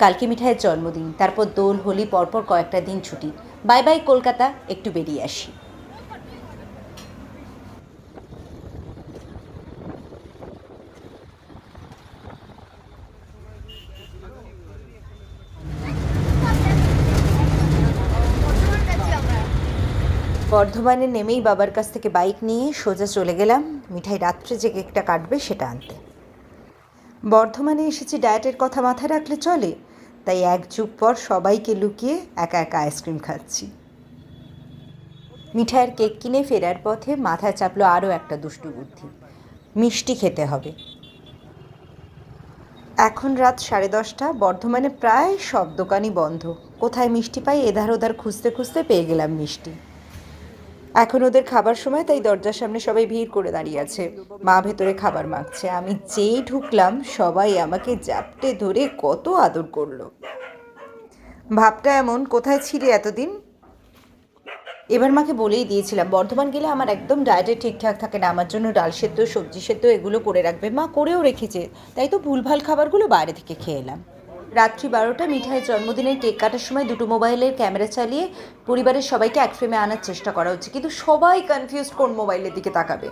কালকে মিঠাইয়ের জন্মদিন, তারপর দোল হোলি, পরপর কয়েকটা দিন ছুটি। বাই বাই কলকাতা, একটু বেরিয়ে আসি। বর্ধমানে নেমেই বাবার কাছ থেকে বাইক নিয়ে সোজা চলে গেলাম মিঠাই রাত্রে যে কেকটা কাটবে সেটা আনতে। বর্ধমানে এসেছি ডায়েটের কথা মাথায় রাখলে চলে, তাই এক যুগ পর সবাইকে লুকিয়ে একা একা আইসক্রিম খাচ্ছি। মিঠাইয়ের কেক কিনে ফেরার পথে মাথায় চাপলো আরও একটা দুষ্টু বুদ্ধি, মিষ্টি খেতে হবে। এখন রাত 10:30, বর্ধমানে প্রায় সব দোকানই বন্ধ। কোথায় মিষ্টি পাই এধার ওধার খুঁজতে খুঁজতে পেয়ে গেলাম মিষ্টি। এখন ওদের খাবার সময়, তাই দরজার সামনে সবাই ভিড় করে দাঁড়িয়ে আছে। মা ভেতরে খাবার মাখছে, আমি যেই ঢুকলাম সবাই আমাকে জাপটে ধরে কত আদর করলো। ভাবটা এমন, কোথায় ছিলে এতদিন? এবার মাকে বলেই দিয়েছিলাম বর্ধমান গেলে আমার একদম ডায়েটে ঠিকঠাক থাকে না, আমার জন্য ডাল সেদ্ধ, সবজি সেদ্ধ এগুলো করে রাখবে। মা করেও রেখেছে, তাই তো ভুলভাল খাবারগুলো বাইরে থেকে খেয়ে এলাম। রাত্রি 12টা, মিঠাইয়ের জন্মদিনের কেক কাটার সময় দুটো মোবাইলের ক্যামেরা চালিয়ে পরিবারের সবাইকে এক ফ্রেমে আনার চেষ্টা করা হচ্ছে, কিন্তু সবাই কনফিউজড কোন মোবাইলের দিকে তাকাবে।